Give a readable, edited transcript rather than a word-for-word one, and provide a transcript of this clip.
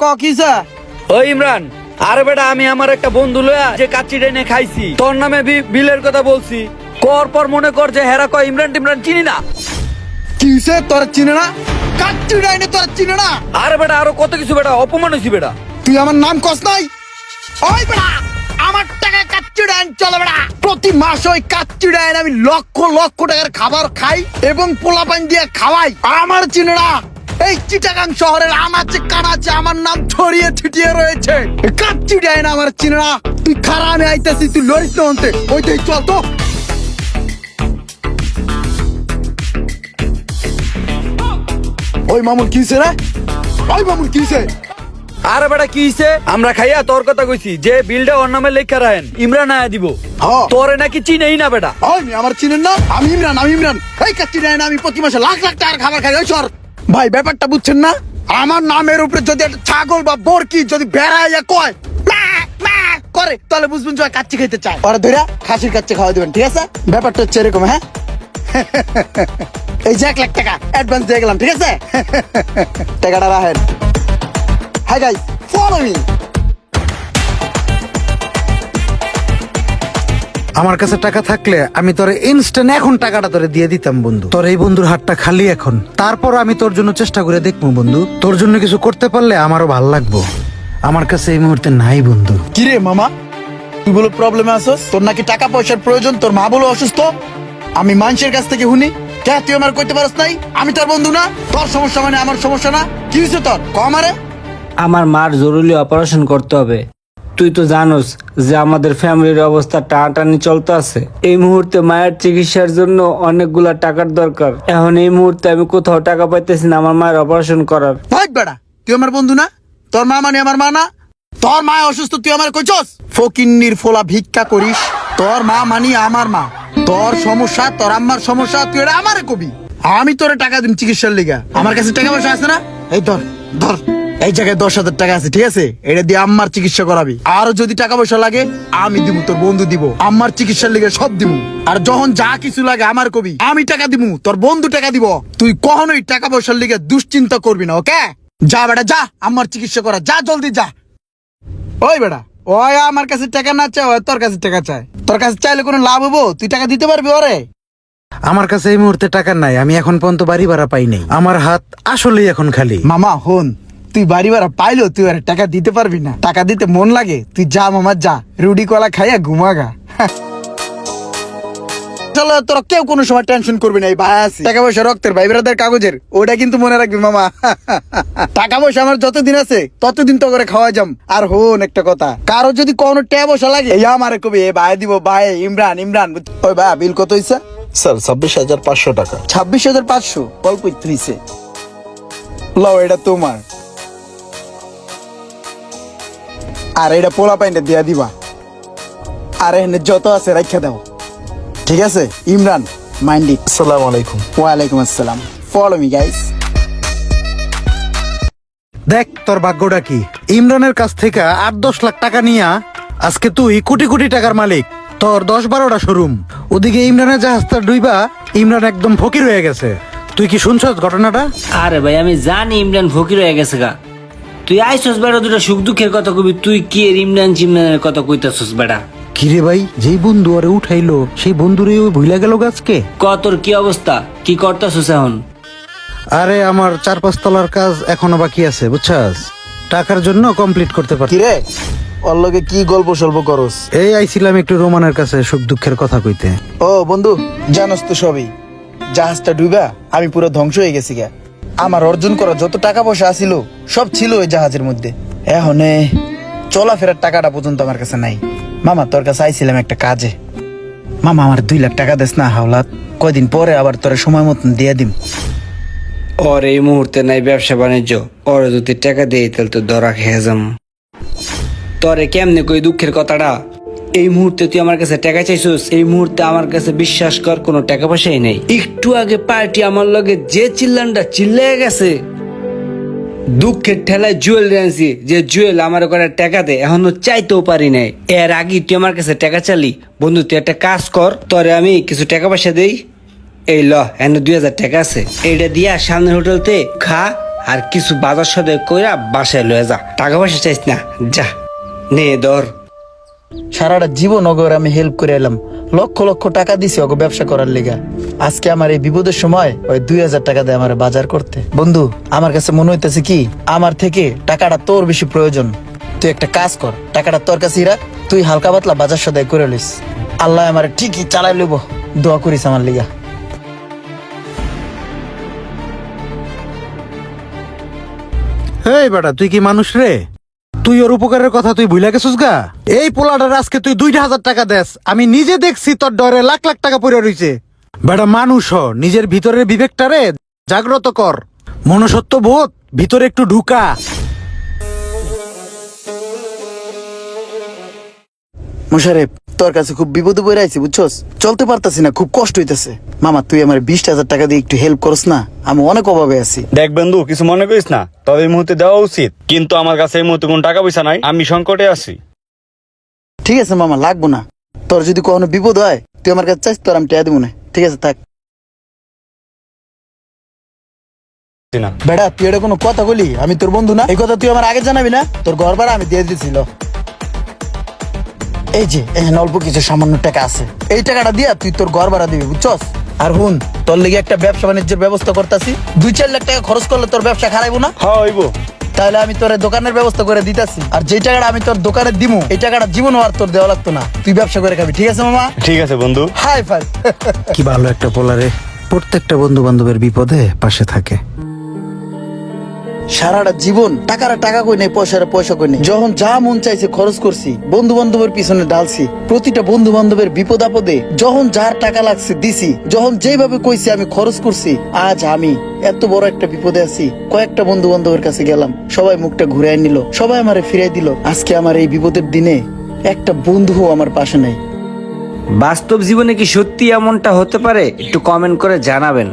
ক কিসা? ওই ইমরান, আরে বেটা আমি আমার একটা বন্ধু লয়া যে কাচ্চি ডাইনে খাইছি, তোর নামে বিলের কথা বলছি। কর পর মনে কর যে হেরা কয় ইমরান টিমরান চিনি না। কিসে তোর চিনে না? কাচ্চি ডাইনে তোর চিনে না? আরে বেটা আরো কত কিছু বেটা, অপমান হইছি বেটা। তুই আমার নাম কস নাই? ওই বেটা আমার টাকায় কাচ্চি ডাইন চলে বেটা। প্রতি মাসে ওই কাচ্চি ডাইন আমি লক্ষ লক্ষ টাকার খাবার খাই এবং পোলাপান দিয়ে খাওয়াই। আমার চিনে না? এই চিটাগাং শহরের আনাচে কানাচে আমার নাম ছড়িয়ে ছিটিয়ে রয়েছে। কাচ্চি ডাইন আমার চিনে না? তুই খারা আমি আইতাছি, তুই লড়িস না অন্তে। ওইটাই চল তো। ওই মামুন কিসে রে? ওই মামুন কিসে? আরে বেটা কি হইছে? আমরা খাইয়া তোর কথা কইছি যে বিলটা ওর নামে লেখা রাখেন, ইমরান আয়া দিব। হ্যাঁ। তোরে নাকি চিনেই না বেটা। ওই আমার চিনেন না? আমি ইমরান, আমি ইমরান। এই কাচ্চি ডাইন আমি প্রতি মাসে লাখ লাখ টাকার খাবার খাই। ওই সর ভাই, ব্যাপারটা বুঝছেন না? আমার নামের উপরে যদি একটা ছাগল বা বরকি যদি বেড়াইয়া কয় মা মা করে, তাহলে বুঝবেন যে কাচ্চি খেতে চায়। ওরা ধরে খাসির কাচ্চি খাওয়া দিবেন, ঠিক আছে? ব্যাপারটা হচ্ছে এরকম। হ্যাঁ, এই যে 1 লাখ টাকা অ্যাডভান্স দিয়ে গেলাম, ঠিক আছে? টাকাটা রাখেন। Hi guys, follow me. আমার কাছে টাকা থাকলে আমি তোর ইনস্ট্যান্ট এখন টাকাটা তোরে দিয়ে দিতাম বন্ধু। তোর এই বন্ধুর হাতটা খালি এখন, তারপর আমি তোর জন্য চেষ্টা করে দেখবো বন্ধু। তোর জন্য কিছু করতে পারলে আমারও ভাল লাগবো। আমার কাছে এই মুহূর্তে নাই বন্ধু। কিরে মামা, তুই বলো প্রবলেমে আছস? তোর নাকি টাকা পয়সার প্রয়োজন, তোর মা বলো অসুস্থ। আমি মানুষের কাছ থেকে শুনি, কে তুই আমার কইতে পারস নাই আমি তোর বন্ধু না? তোর সমস্যা মানে আমার সমস্যা না? কি হয়েছে তোর? কমারে আমার মার জরুরি অপারেশন করতে হবে। তুই তো জানোস যে আমাদের ফ্যামিলির অবস্থা টানাটানি চলতে আছে। এই মুহূর্তে মায়ের চিকিৎসার জন্য অনেকগুলা টাকার দরকার। এখন এই মুহূর্তে আমি কোথাও টাকা পাইতেছি না আমার মায়ের অপারেশন করার। ভাই বেড়া, তুই আমার বন্ধু না? তোর মা মানে আমার মা না? তোর মা অসুস্থ, তুই আমার কইছস? ফকিন্নির ফোলা ভিক্ষা করিস। তোর মা মানি আমার মা। তোর সমস্যা, তোর আম্মার সমস্যা, তুই এটা আমারে কবি। আমি তোরে টাকা দিম চিকিৎসার লিগা। আমার কাছে টাকা পয়সা আছে না? এই ধর ধর, এই জায়গায় 10,000 টাকা আছে, ঠিক আছে? এটা দিয়ে আম্মার চিকিৎসা করাবি। আর যদি টাকা পয়সা লাগে আমি দিব, তোর বন্ধু দিব। আম্মার চিকিৎসার লিগে সব দিব। আর যখন যা কিছু লাগে আমার কবি, আমি টাকা দিব, তোর বন্ধু টাকা দিব। তুই কখনোই টাকা পয়সার লিগে দুশ্চিন্তা করবি না, ওকে? যা বেটা যা, আম্মার চিকিৎসা করা, যা জলদি যা। ওই বেটা, ওই আমার কাছে টাকা না চায়, ওই তোর কাছে টাকা চায়। তোর কাছে চাইলে কোনো লাভ হবো? তুই টাকা দিতে পারবি ওরে? আমার কাছে এই মুহূর্তে টাকা নাই, আমি এখন পর্যন্ত বাড়ি ভাড়া পাই নাই। আমার হাত আসলেই এখন খালি। মামা হন, তুই বাড়ি ভাড়া পাইলো তুই আর টাকা দিতে পারবি না? টাকা দিতে মন লাগে? তুই যা মামা যা, রুটি কলা খাইয়া ঘুমাগা। চলো, তোরা কেউ কোনো সময় টেনশন করবি না। এই ভাই আছে, টাকা পয়সা রক্তের ভাই ব্রাদার কাগজের, ওটা কিন্তু মনে রাখবি মামা। টাকা পয়সা আমার যতদিন আছে ততদিন তো করে খাওয়া যাম। আর হন একটা কথা, কারো যদি কোনো টাকা পয়সা লাগে এই আমারে কবি, এ ভাই দিব, ভাই ইমরান ইমরান। ওই ভাই বিল কত হইছে? স্যার 26,500 টাকা। 26,500? গল্প হইছে। লও এটা তোমার, আর এটা পোলা পাইনটা দিয়া দিবা। আর এখানে যত আছে রাখা দাও, ঠিক আছে? Imran, mind it. আসসালামু আলাইকুম। ওয়ালাইকুম আসসালাম। Follow me guys. দেখ তোর ভাগ্যটা কি, ইমরানের কাছ থেকে 8-10 লাখ টাকা নিয়া আজকে তুই কোটি কোটি টাকার মালিক। তোর 10-12টা শোরুম, ওদিকে ইমরানের জাহাজটা ডুইবা ইমরান একদম ফকির হয়ে গেছে। তুই কি শুনছস ঘটনাটা? আরে ভাই আমি জানি ইমরান ফকির হয়ে গেছে গা। তুই আইসস বেড়া, দুটা সুখ দুঃখের কথা কবি, তুই কি এর ইমরান চিমরানের কথা কইতাছস বেড়া? কিরে ভাই, যেই বন্ধু আরে উঠাইলো সেই বন্ধুরে ওই ভুইলা গেল গাছকে। তোর কি অবস্থা, কি করতাছস এখন? আরে আমার 4-5 তলার কাজ এখনো বাকি আছে বুঝছাস, টাকার জন্য কমপ্লিট করতে পারছি। কিরে ওর লগে কি গল্প সল্প করস? এই আইছিলাম একটু রোমানের কাছে সুখ দুঃখের কথা কইতে। ও বন্ধু, জানোস তো সবই, জাহাজটা ডুবা আমি পুরো ধ্বংস হয়ে গেছি গা। আমার অর্জন করা যত টাকা পয়সা আছিল সব ছিল ওই জাহাজের মধ্যে। এখন চলাফেরার টাকাটা পর্যন্ত আমার কাছে নাই। মামা তোর কাছে আইছিলাম একটা কাজে। মামা আমার 2 লাখ টাকা দেস না হাওলাত, কয়দিন পরে আবার তোর সময় মতন দিয়ে দিম। ওর এই মুহূর্তে নাই ব্যবসা বাণিজ্য, ওর যদি টাকা দেই তাহলে তো ধরা খেয়ে যাম। তোরে কেমনে কই দুঃখের কথাটা? এই মুহূর্তে তুই আমার কাছে টাকা চাইছিস, এই মুহূর্তে আমার কাছে বিশ্বাস কর কোনো টাকা পয়সাই নেই। একটু আগে পার্টি আমার লগে যে চিল্লানটা চিল্লাই গেছে, দুঃখের ঠেলায় জুয়েল আনছি, যে জুয়েল আমার করে টাকা দে, এখনো চাইতেও পারি নাই। এর আগে তুই আমার কাছে টাকা চালি। বন্ধু তুই একটা কাজ কর, তোরে আমি কিছু টাকা পয়সা দেই। এই ল, এনে 2,000 টাকা আছে, এইটা দিয়া সামনের হোটেলতে খা আর কিছু বাজার সদে কইরা বাসায় লয়ে যা, টাকা পয়সা চাইস না, যা নে ধর। সারাটা জীবন ওকে আমি হেল্প করে এলাম, লক্ষ লক্ষ টাকা দিছি ওকে ব্যবসা করার লিগা। আজকে আমার এই বিপদের সময় ওই 2000 টাকা দেয় আমার বাজার করতে। বন্ধু, আমার কাছে মনে হইতেছে কি আমার থেকে টাকাটা তোর বেশি প্রয়োজন। তুই একটা কাজ কর, টাকাটা তোর কাছেই রাখ, তুই হালকা পাতলা বাজার সদাই করে লইস। আল্লাহ আমার ঠিকই চালাই লইব, দোয়া করিস আমার লিগা। এই বেটা, তুই কি মানুষ রে? তুই ওর উপকারের কথা তুই ভুলে গেছিস গা? এই পোলাটার আজকে তুই 2000 টাকা দেস, আমি নিজে দেখছি তোর ডরে লাখ লাখ টাকা পড়ে রইছে। বেটা মানুষ হ, নিজের ভিতরের বিবেকটারে জাগ্রত কর, মনুষ্যত্ব বোধ ভিতরে একটু ঢুকা। মোশারেফ, তোর কাছে খুব বিপদে পড়ে আইছি বুঝছস, চলতে পারতাছি না, খুব কষ্ট হইতেছে। মামা তুই আমার 20,000 টাকা দিয়ে একটু হেল্প করস না, আমি অনেক অভাবে আছি। দেখ বন্ধু, কিছু মনে করিস না, তবে এই মুহূর্তে দেওয়া উচিত, কিন্তু আমার কাছে এই মুহূর্তে কোনো টাকা পয়সা নাই, আমি সংকটে আছি। ঠিক আছে মামা, লাগবো না। তোর যদি কখনো বিপদ হয় তুই আমার কাছে চাইস, তোর আমি টেয়া দিব না। ঠিক আছে থাক। না বেটা তুই এটা কোনো কথা বলি, আমি তোর বন্ধু না? এই কথা তুই আমার আগে জানাবি না? তোর ঘর ভাড়া আমি দিয়ে দিছিল। এই যে এখানে অল্প কিছু সামান্য টাকা আছে, এই টাকাটা দিয়া তুই তোর ঘর ভাড়া দিবি বুঝছস। আর হুন, তোর লেগে একটা ব্যবসা বাণিজ্যের ব্যবস্থা করতেছি, 2-4 লাখ টাকা খরচ করলে তোর ব্যবসা খারাইবো না? হ্যাঁ হইব। তাহলে আমি তোর দোকানের ব্যবস্থা করে দিতাছি, আর যে টাকাটা আমি তোর দোকানে দিমু এই টাকাটা জীবন আর তোর দেওয়া লাগতো না, তুই ব্যবসা করে খাবি। ঠিক আছে মামা? ঠিক আছে বন্ধু। Hi fi. কি ভালো একটা পোলারে, প্রত্যেকটা বন্ধু বান্ধবের বিপদে পাশে থাকে। সারাটা জীবন টাকার টাকা কই নেই, পয়সার পয়সা কই নেই, যখন যা মন চাইছে খরচ করছি, বন্ধু বান্ধবের পিছনে ডালছি, প্রতিটা বন্ধু বান্ধবের বিপদ আপদে যখন যার টাকা লাগছে দিছি, যখন যেভাবে কইছি আমি খরচ করছি। আজ আমি এত বড় একটা বিপদে আছি, কয়েকটা বন্ধু বান্ধবের কাছে গেলাম, সবাই মুখটা ঘুরাই নিল, সবাই আমারে ফিরাই দিল। আজকে আমার এই বিপদের দিনে একটা বন্ধুও আমার পাশে নাই। বাস্তব জীবনে কি সত্যি এমনটা হতে পারে? একটু কমেন্ট করে জানাবেন।